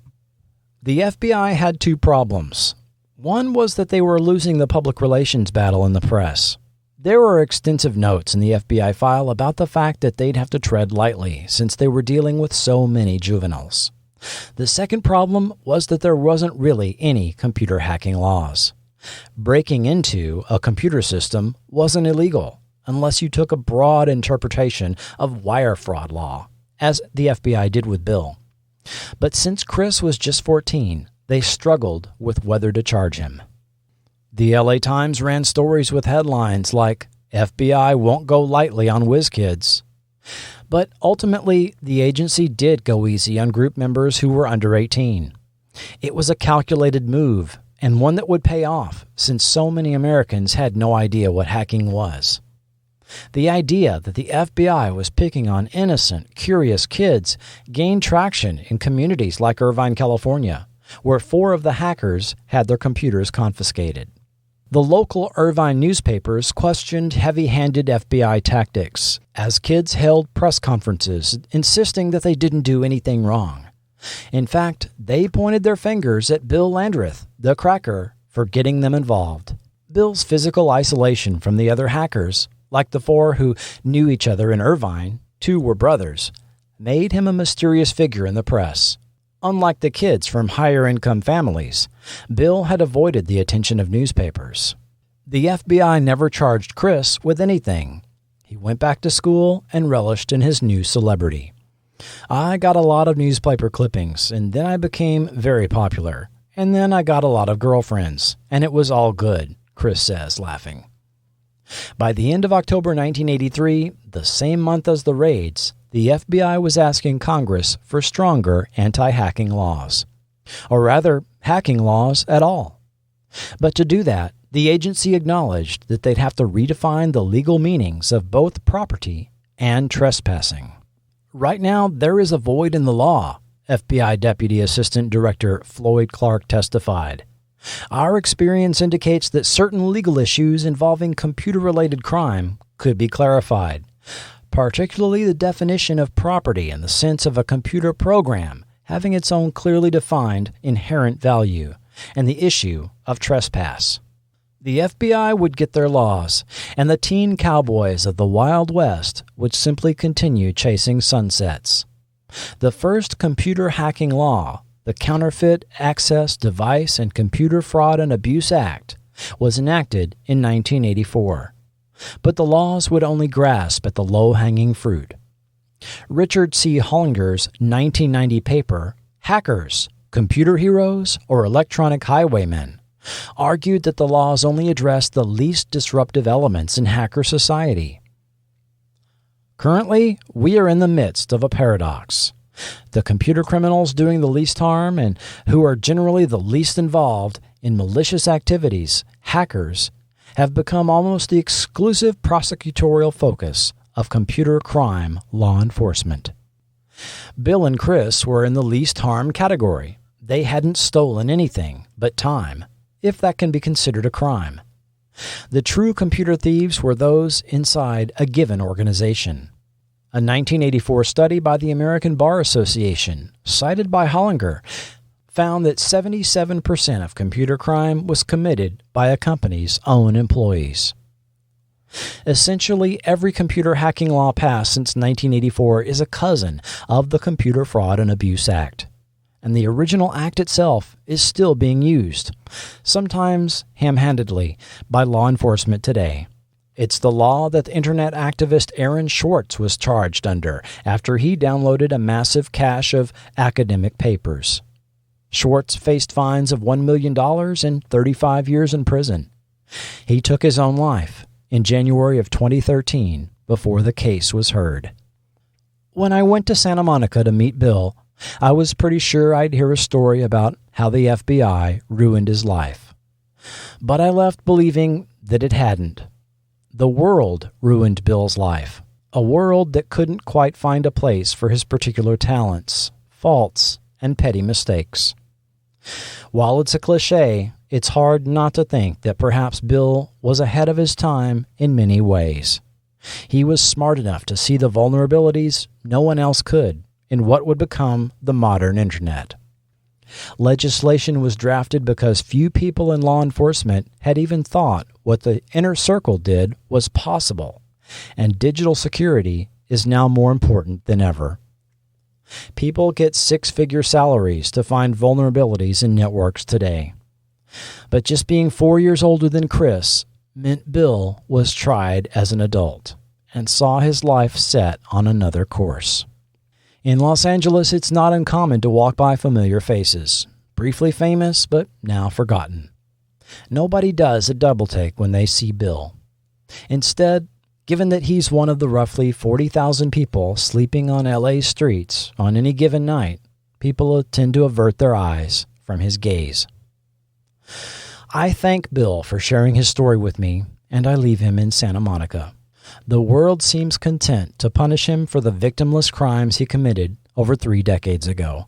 The FBI had two problems. One was that they were losing the public relations battle in the press. There were extensive notes in the FBI file about the fact that they'd have to tread lightly since they were dealing with so many juveniles. The second problem was that there wasn't really any computer hacking laws. Breaking into a computer system wasn't illegal unless you took a broad interpretation of wire fraud law, as the FBI did with Bill. But since Chris was just 14, they struggled with whether to charge him. The LA Times ran stories with headlines like, FBI won't go lightly on Whiz Kids. But ultimately, the agency did go easy on group members who were under 18. It was a calculated move, and one that would pay off since so many Americans had no idea what hacking was. The idea that the FBI was picking on innocent, curious kids gained traction in communities like Irvine, California, where 4 of the hackers had their computers confiscated. The local Irvine newspapers questioned heavy-handed FBI tactics as kids held press conferences insisting that they didn't do anything wrong. In fact, they pointed their fingers at Bill Landreth, the cracker, for getting them involved. Bill's physical isolation from the other hackers, like the 4 who knew each other in Irvine, 2 were brothers, made him a mysterious figure in the press. Unlike the kids from higher-income families, Bill had avoided the attention of newspapers. The FBI never charged Chris with anything. He went back to school and relished in his new celebrity. I got a lot of newspaper clippings, and then I became very popular. And then I got a lot of girlfriends, and it was all good, Chris says, laughing. By the end of October 1983, the same month as the raids, the FBI was asking Congress for stronger anti-hacking laws. Or rather, hacking laws at all. But to do that, the agency acknowledged that they'd have to redefine the legal meanings of both property and trespassing. Right now, there is a void in the law, FBI Deputy Assistant Director Floyd Clark testified. Our experience indicates that certain legal issues involving computer-related crime could be clarified, particularly the definition of property in the sense of a computer program having its own clearly defined inherent value, and the issue of trespass. The FBI would get their laws, and the teen cowboys of the Wild West would simply continue chasing sunsets. The first computer hacking law, the Counterfeit Access Device and Computer Fraud and Abuse Act, was enacted in 1984. But the laws would only grasp at the low-hanging fruit. Richard C. Hollinger's 1990 paper, Hackers, Computer Heroes or Electronic Highwaymen, argued that the laws only addressed the least disruptive elements in hacker society. Currently, we are in the midst of a paradox. The computer criminals doing the least harm and who are generally the least involved in malicious activities, hackers, have become almost the exclusive prosecutorial focus of computer crime law enforcement. Bill and Chris were in the least harm category. They hadn't stolen anything but time, if that can be considered a crime. The true computer thieves were those inside a given organization. A 1984 study by the American Bar Association, cited by Hollinger, found that 77% of computer crime was committed by a company's own employees. Essentially, every computer hacking law passed since 1984 is a cousin of the Computer Fraud and Abuse Act. And the original act itself is still being used, sometimes ham-handedly, by law enforcement today. It's the law that the internet activist Aaron Swartz was charged under after he downloaded a massive cache of academic papers. Swartz faced fines of $1 million and 35 years in prison. He took his own life in January of 2013 before the case was heard. When I went to Santa Monica to meet Bill, I was pretty sure I'd hear a story about how the FBI ruined his life. But I left believing that it hadn't. The world ruined Bill's life, a world that couldn't quite find a place for his particular talents, faults, and petty mistakes. While it's a cliché, it's hard not to think that perhaps Bill was ahead of his time in many ways. He was smart enough to see the vulnerabilities no one else could in what would become the modern internet. Legislation was drafted because few people in law enforcement had even thought what the inner circle did was possible, and digital security is now more important than ever. People get six-figure salaries to find vulnerabilities in networks today. But just being 4 years older than Chris meant Bill was tried as an adult and saw his life set on another course. In Los Angeles, it's not uncommon to walk by familiar faces, briefly famous but now forgotten. Nobody does a double take when they see Bill. Instead, given that he's one of the roughly 40,000 people sleeping on LA's streets on any given night, people tend to avert their eyes from his gaze. I thank Bill for sharing his story with me, and I leave him in Santa Monica. The world seems content to punish him for the victimless crimes he committed over 3 decades ago.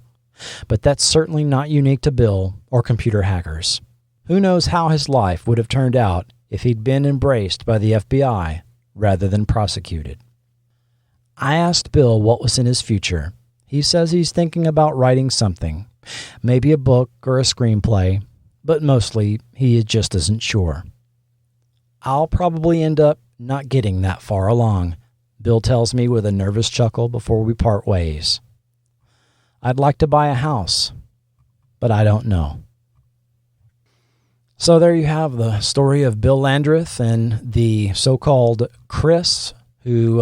But that's certainly not unique to Bill or computer hackers. Who knows how his life would have turned out if he'd been embraced by the FBI rather than prosecuted. I asked Bill what was in his future. He says he's thinking about writing something, maybe a book or a screenplay, but mostly he just isn't sure. I'll probably end up not getting that far along, Bill tells me with a nervous chuckle before we part ways. I'd like to buy a house, but I don't know. So there you have the story of Bill Landreth and the so-called Chris, who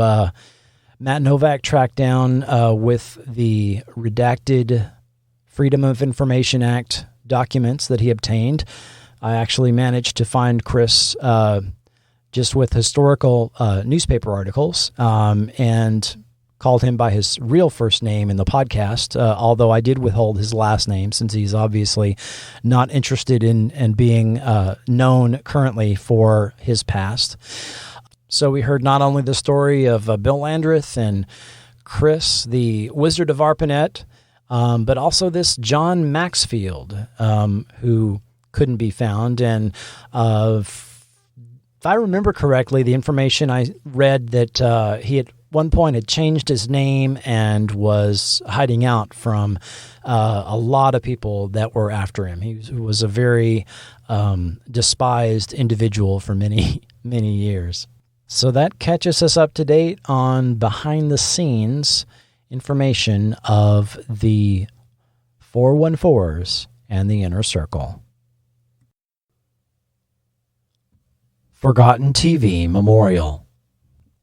Matt Novak tracked down with the redacted Freedom of Information Act documents that he obtained. I actually managed to find Chris just with historical newspaper articles and called him by his real first name in the podcast, although I did withhold his last name since he's obviously not interested in being known currently for his past. So we heard not only the story of Bill Landreth and Chris, the Wizard of ARPANET, but also this John Maxfield, who couldn't be found. And if I remember correctly, the information I read that he at one point had changed his name and was hiding out from a lot of people that were after him. He was a very despised individual for many, many years. So that catches us up to date on behind-the-scenes information of the 414s and the Inner Circle. Forgotten TV Memorial.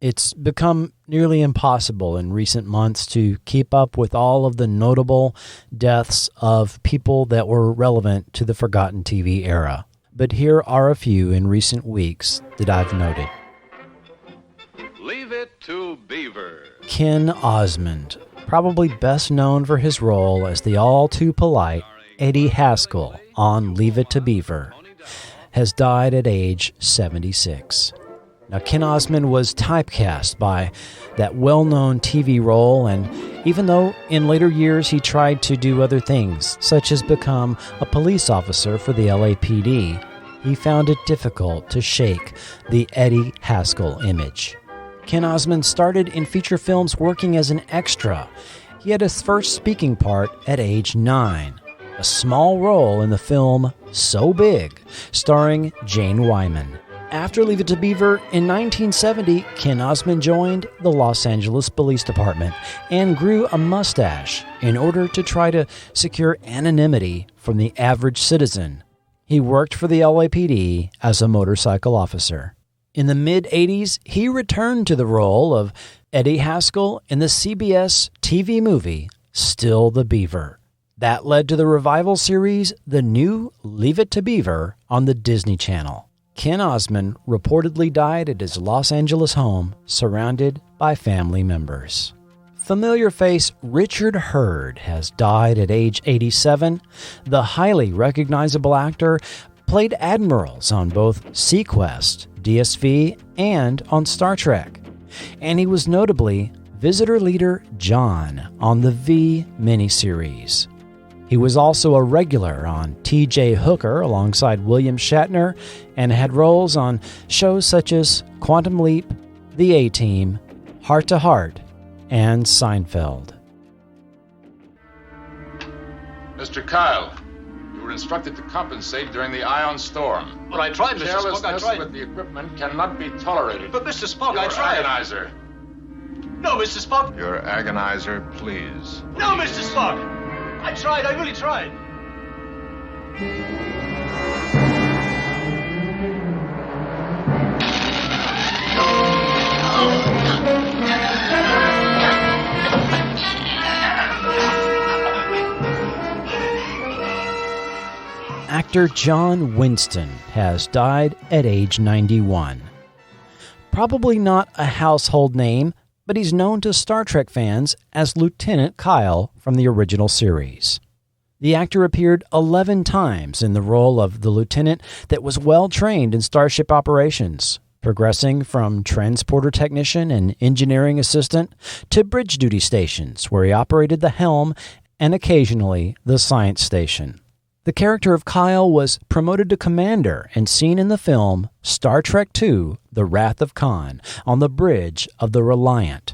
It's become nearly impossible in recent months to keep up with all of the notable deaths of people that were relevant to the Forgotten TV era. But here are a few in recent weeks that I've noted. Leave it to Beaver. Ken Osmond, probably best known for his role as the all-too-polite Eddie Haskell on Leave It to Beaver, has died at age 76. Now, Ken Osmond was typecast by that well-known TV role, and even though in later years he tried to do other things, such as become a police officer for the LAPD, he found it difficult to shake the Eddie Haskell image. Ken Osmond started in feature films working as an extra. He had his first speaking part at age 9, a small role in the film So Big, starring Jane Wyman. After Leave It to Beaver, in 1970, Ken Osmond joined the Los Angeles Police Department and grew a mustache in order to try to secure anonymity from the average citizen. He worked for the LAPD as a motorcycle officer. In the mid-'80s, he returned to the role of Eddie Haskell in the CBS TV movie Still the Beaver. That led to the revival series The New Leave It to Beaver on the Disney Channel. Ken Osmond reportedly died at his Los Angeles home, surrounded by family members. Familiar face Richard Hurd has died at age 87. The highly recognizable actor played admirals on both Sequest, DSV, and on Star Trek. And he was notably visitor leader John on the V miniseries. He was also a regular on T.J. Hooker alongside William Shatner and had roles on shows such as Quantum Leap, The A-Team, Heart to Heart, and Seinfeld. Mr. Kyle, you were instructed to compensate during the ion storm. But I tried, Mr. Spock, I Carelessness tried. with the equipment cannot be tolerated. But Mr. Spock, Your I tried. agonizer. No, Mr. Spock. Your agonizer, please. No, Mr. Spock. I tried, I really tried. Actor John Winston has died at age 91. Probably not a household name, but he's known to Star Trek fans as Lieutenant Kyle from the original series. The actor appeared 11 times in the role of the lieutenant that was well trained in starship operations, progressing from transporter technician and engineering assistant to bridge duty stations where he operated the helm and occasionally the science station. The character of Kyle was promoted to commander and seen in the film Star Trek II: The Wrath of Khan on the bridge of the Reliant.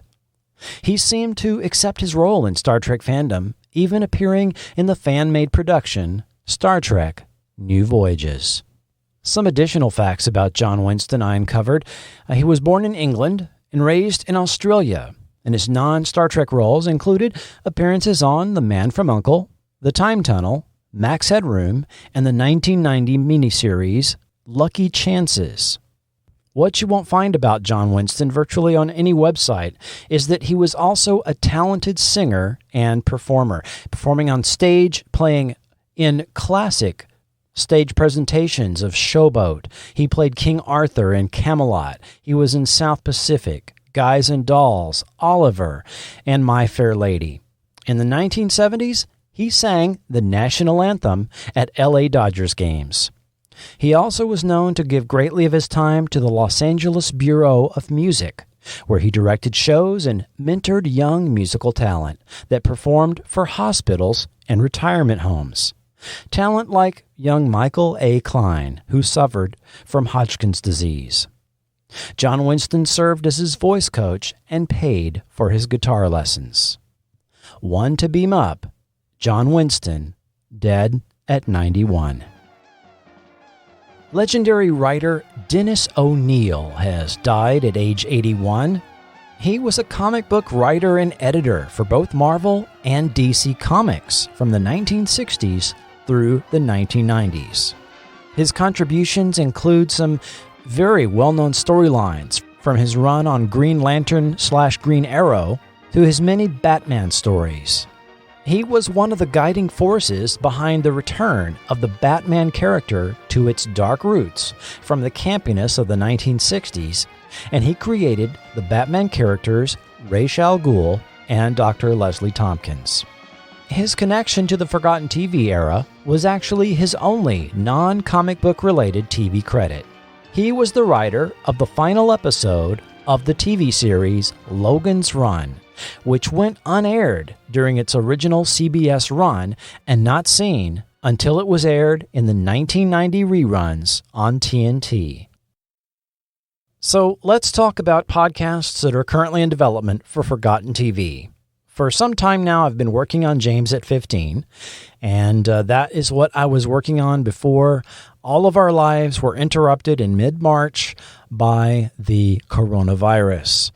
He seemed to accept his role in Star Trek fandom, even appearing in the fan-made production Star Trek: New Voyages. Some additional facts about John Winston I uncovered. He was born in England and raised in Australia, and his non-Star Trek roles included appearances on The Man from U.N.C.L.E., The Time Tunnel, Max Headroom, and the 1990 miniseries Lucky Chances. What you won't find about John Winston virtually on any website is that he was also a talented singer and performer, performing on stage, playing in classic stage presentations of Showboat. He played King Arthur in Camelot. He was in South Pacific, Guys and Dolls, Oliver, and My Fair Lady. In the 1970s, he sang the national anthem at LA Dodgers games. He also was known to give greatly of his time to the Los Angeles Bureau of Music, where he directed shows and mentored young musical talent that performed for hospitals and retirement homes. Talent like young Michael A. Klein, who suffered from Hodgkin's disease. John Winston served as his voice coach and paid for his guitar lessons. One to beam up, John Winston, dead at 91. Legendary writer Dennis O'Neil has died at age 81. He was a comic book writer and editor for both Marvel and DC Comics from the 1960s through the 1990s. His contributions include some very well-known storylines, from his run on Green Lantern/Green Arrow to his many Batman stories. He was one of the guiding forces behind the return of the Batman character to its dark roots from the campiness of the 1960s, and he created the Batman characters Ra's al Ghul and Dr. Leslie Tompkins. His connection to the Forgotten TV era was actually his only non-comic book related TV credit. He was the writer of the final episode of the TV series Logan's Run, which went unaired during its original CBS run and not seen until it was aired in the 1990 reruns on TNT. So let's talk about podcasts that are currently in development for Forgotten TV. For some time now, I've been working on James at 15, and that is what I was working on before all of our lives were interrupted in mid-March by the coronavirus.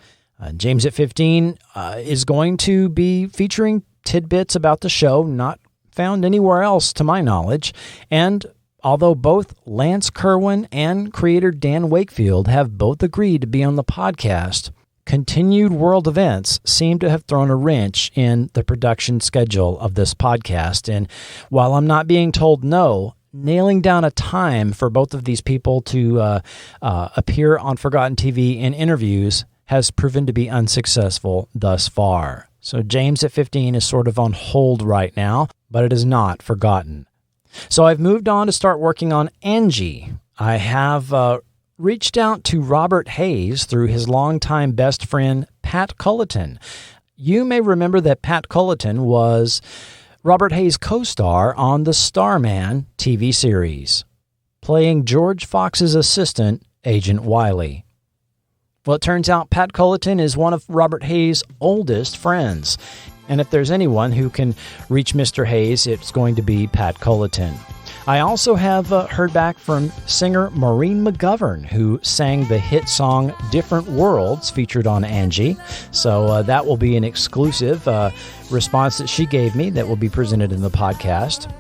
James at 15 is going to be featuring tidbits about the show not found anywhere else to my knowledge, and although both Lance Kerwin and creator Dan Wakefield have both agreed to be on the podcast, continued world events seem to have thrown a wrench in the production schedule of this podcast. And while I'm not being told no, nailing down a time for both of these people to appear on Forgotten TV in interviews has proven to be unsuccessful thus far. So James at 15 is sort of on hold right now, but it is not forgotten. So I've moved on to start working on Angie. I have reached out to Robert Hayes through his longtime best friend, Pat Culleton. You may remember that Pat Culleton was Robert Hayes' co-star on the Starman TV series, playing George Fox's assistant, Agent Wiley. Well, it turns out Pat Culleton is one of Robert Hayes' oldest friends. And if there's anyone who can reach Mr. Hayes, it's going to be Pat Culleton. I also have heard back from singer Maureen McGovern, who sang the hit song Different Worlds featured on Angie. So that will be an exclusive response that she gave me that will be presented in the podcast.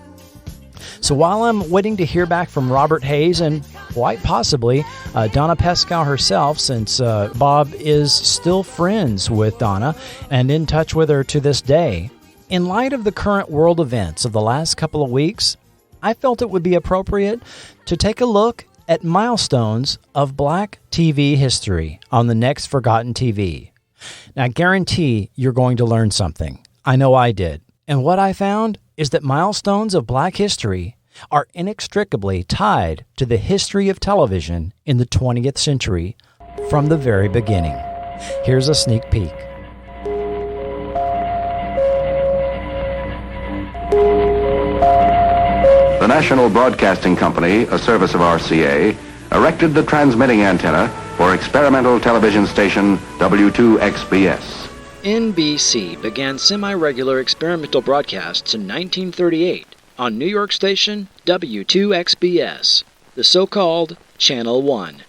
So while I'm waiting to hear back from Robert Hayes and quite possibly Donna Pescow herself, since Bob is still friends with Donna and in touch with her to this day, in light of the current world events of the last couple of weeks, I felt it would be appropriate to take a look at milestones of Black TV history on the next Forgotten TV. Now, I guarantee you're going to learn something. I know I did. And what I found is that milestones of Black history are inextricably tied to the history of television in the 20th century from the very beginning. Here's a sneak peek. The National Broadcasting Company, a service of RCA, erected the transmitting antenna for experimental television station W2XBS. NBC began semi-regular experimental broadcasts in 1938 on New York station W2XBS, the so-called Channel 1.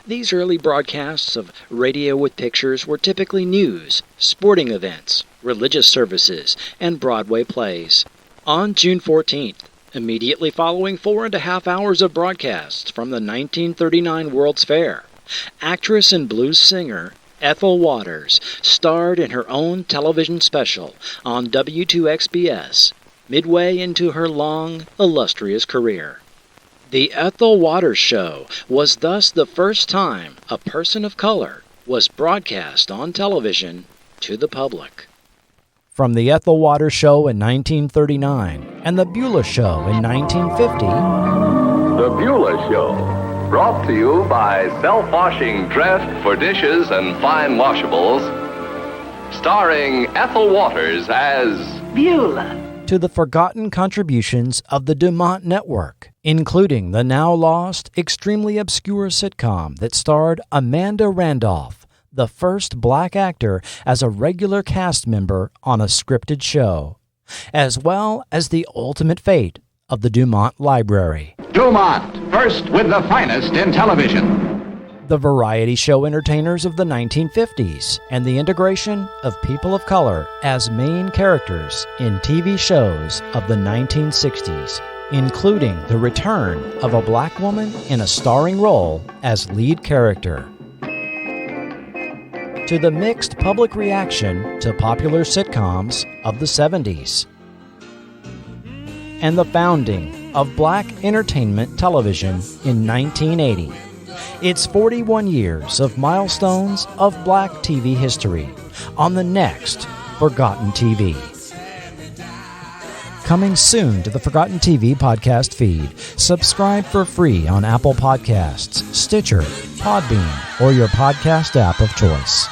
These early broadcasts of radio with pictures were typically news, sporting events, religious services, and Broadway plays. On June 14th, immediately following 4.5 hours of broadcasts from the 1939 World's Fair, actress and blues singer Ethel Waters starred in her own television special on W2XBS, midway into her long, illustrious career. The Ethel Waters Show was thus the first time a person of color was broadcast on television to the public. From the Ethel Waters Show in 1939 and the Beulah Show in 1950... The Beulah Show. Brought to you by self-washing Dreft for dishes and fine washables, starring Ethel Waters as Beulah. To the forgotten contributions of the Dumont Network, including the now-lost, extremely obscure sitcom that starred Amanda Randolph, the first black actor as a regular cast member on a scripted show, as well as the ultimate fate of the Dumont Library. Dumont, first with the finest in television. The variety show entertainers of the 1950s and the integration of people of color as main characters in TV shows of the 1960s, including the return of a black woman in a starring role as lead character. To the mixed public reaction to popular sitcoms of the 70s. And the founding of black entertainment television in 1980. It's 41 years of milestones of black TV history on the next Forgotten TV. Coming soon to the Forgotten TV podcast feed. Subscribe for free on Apple Podcasts, Stitcher, Podbean, or your podcast app of choice.